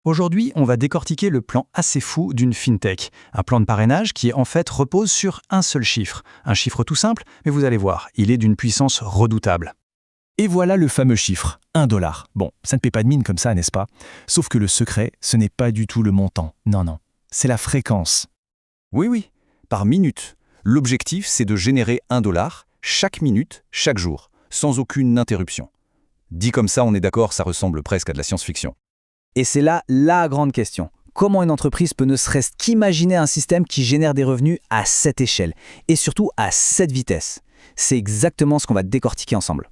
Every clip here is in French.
Aujourd'hui, on va décortiquer le plan assez fou d'une fintech, un plan de parrainage qui en fait repose sur un seul chiffre. Un chiffre tout simple, mais vous allez voir, il est d'une puissance redoutable. Et voilà le fameux chiffre, 1 dollar. Bon, ça ne paie pas de mine comme ça, n'est-ce pas? Sauf que le secret, ce n'est pas du tout le montant. Non, non, c'est la fréquence. Oui, par minute. L'objectif, c'est de générer 1 dollar chaque minute, chaque jour, sans aucune interruption. Dit comme ça, on est d'accord, ça ressemble presque à de la science-fiction. Et c'est là la grande question. Comment une entreprise peut ne serait-ce qu'imaginer un système qui génère des revenus à cette échelle et surtout à cette vitesse? C'est exactement ce qu'on va décortiquer ensemble.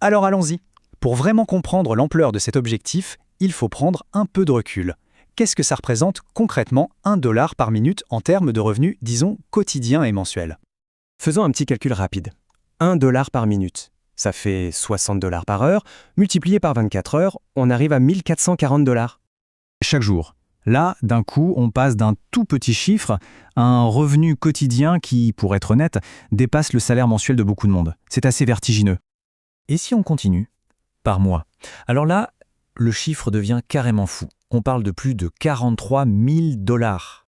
Alors allons-y. Pour vraiment comprendre l'ampleur de cet objectif, il faut prendre un peu de recul. Qu'est-ce que ça représente concrètement 1 dollar par minute en termes de revenus, disons, quotidiens et mensuels? Faisons un petit calcul rapide. 1 dollar par minute. Ça fait 60 dollars par heure. Multiplié par 24 heures, on arrive à 1440 dollars. Chaque jour. Là, d'un coup, on passe d'un tout petit chiffre à un revenu quotidien qui, pour être honnête, dépasse le salaire mensuel de beaucoup de monde. C'est assez vertigineux. Et si on continue? Par mois. Alors là, le chiffre devient carrément fou. On parle de plus de 43 000 dollars.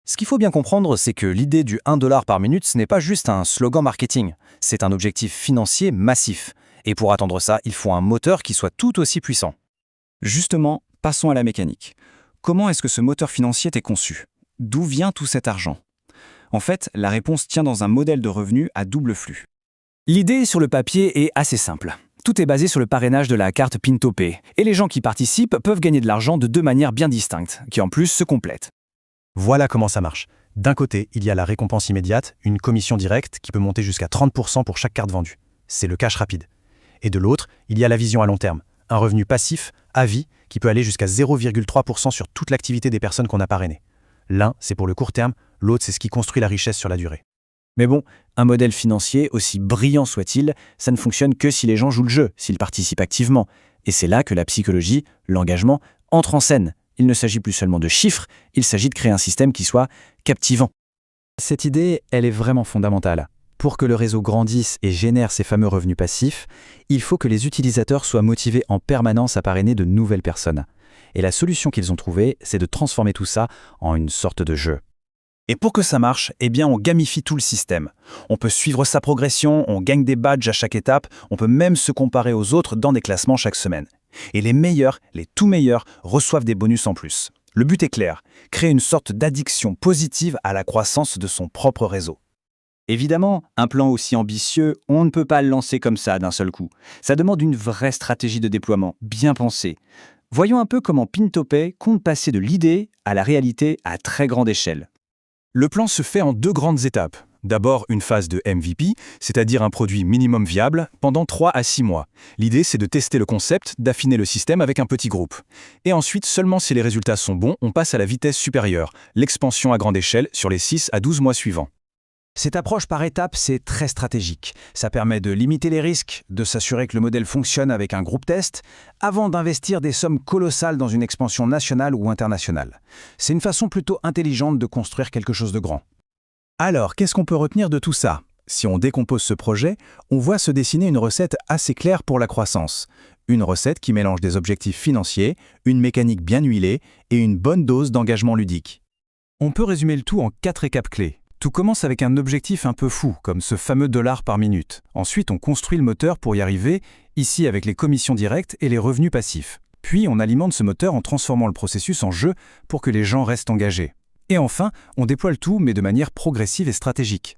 Ce qu'il faut bien comprendre, c'est que l'idée du 1 dollar par minute, ce n'est pas juste un slogan marketing, c'est un objectif financier massif. Et pour atteindre ça, il faut un moteur qui soit tout aussi puissant. Justement, passons à la mécanique. Comment est-ce que ce moteur financier est conçu? D'où vient tout cet argent? En fait, la réponse tient dans un modèle de revenu à double flux. L'idée sur le papier est assez simple. Tout est basé sur le parrainage de la carte PintoPay. Et les gens qui participent peuvent gagner de l'argent de deux manières bien distinctes, qui en plus se complètent. Voilà comment ça marche. D'un côté, il y a la récompense immédiate, une commission directe qui peut monter jusqu'à 30% pour chaque carte vendue. C'est le cash rapide. Et de l'autre, il y a la vision à long terme, un revenu passif, à vie, qui peut aller jusqu'à 0,3% sur toute l'activité des personnes qu'on a parrainées. L'un, c'est pour le court terme, l'autre, c'est ce qui construit la richesse sur la durée. Mais bon, un modèle financier, aussi brillant soit-il, ça ne fonctionne que si les gens jouent le jeu, s'ils participent activement. Et c'est là que la psychologie, l'engagement, entrent en scène. Il ne s'agit plus seulement de chiffres, il s'agit de créer un système qui soit captivant. Cette idée, elle est vraiment fondamentale. Pour que le réseau grandisse et génère ces fameux revenus passifs, il faut que les utilisateurs soient motivés en permanence à parrainer de nouvelles personnes. Et la solution qu'ils ont trouvée, c'est de transformer tout ça en une sorte de jeu. Et pour que ça marche, eh bien on gamifie tout le système. On peut suivre sa progression, on gagne des badges à chaque étape, on peut même se comparer aux autres dans des classements chaque semaine. Et les meilleurs, les tout meilleurs, reçoivent des bonus en plus. Le but est clair, créer une sorte d'addiction positive à la croissance de son propre réseau. Évidemment, un plan aussi ambitieux, on ne peut pas le lancer comme ça d'un seul coup. Ça demande une vraie stratégie de déploiement, bien pensée. Voyons un peu comment PintoPay compte passer de l'idée à la réalité à très grande échelle. Le plan se fait en 2 grandes étapes. D'abord, une phase de MVP, c'est-à-dire un produit minimum viable, pendant 3 à 6 mois. L'idée, c'est de tester le concept, d'affiner le système avec un petit groupe. Et ensuite, seulement si les résultats sont bons, on passe à la vitesse supérieure, l'expansion à grande échelle sur les 6 à 12 mois suivants. Cette approche par étapes, c'est très stratégique. Ça permet de limiter les risques, de s'assurer que le modèle fonctionne avec un groupe test, avant d'investir des sommes colossales dans une expansion nationale ou internationale. C'est une façon plutôt intelligente de construire quelque chose de grand. Alors, qu'est-ce qu'on peut retenir de tout ça? Si on décompose ce projet, on voit se dessiner une recette assez claire pour la croissance. Une recette qui mélange des objectifs financiers, une mécanique bien huilée et une bonne dose d'engagement ludique. On peut résumer le tout en 4 étapes clés. Tout commence avec un objectif un peu fou, comme ce fameux dollar par minute. Ensuite, on construit le moteur pour y arriver, ici avec les commissions directes et les revenus passifs. Puis, on alimente ce moteur en transformant le processus en jeu pour que les gens restent engagés. Et enfin, on déploie le tout, mais de manière progressive et stratégique.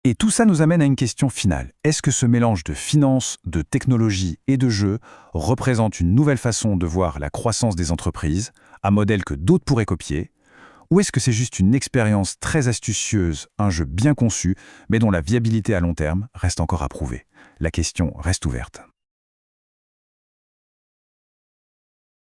Et tout ça nous amène à une question finale. Est-ce que ce mélange de finance, de technologie et de jeu représente une nouvelle façon de voir la croissance des entreprises, un modèle que d'autres pourraient copier? Ou est-ce que c'est juste une expérience très astucieuse, un jeu bien conçu, mais dont la viabilité à long terme reste encore à prouver? La question reste ouverte.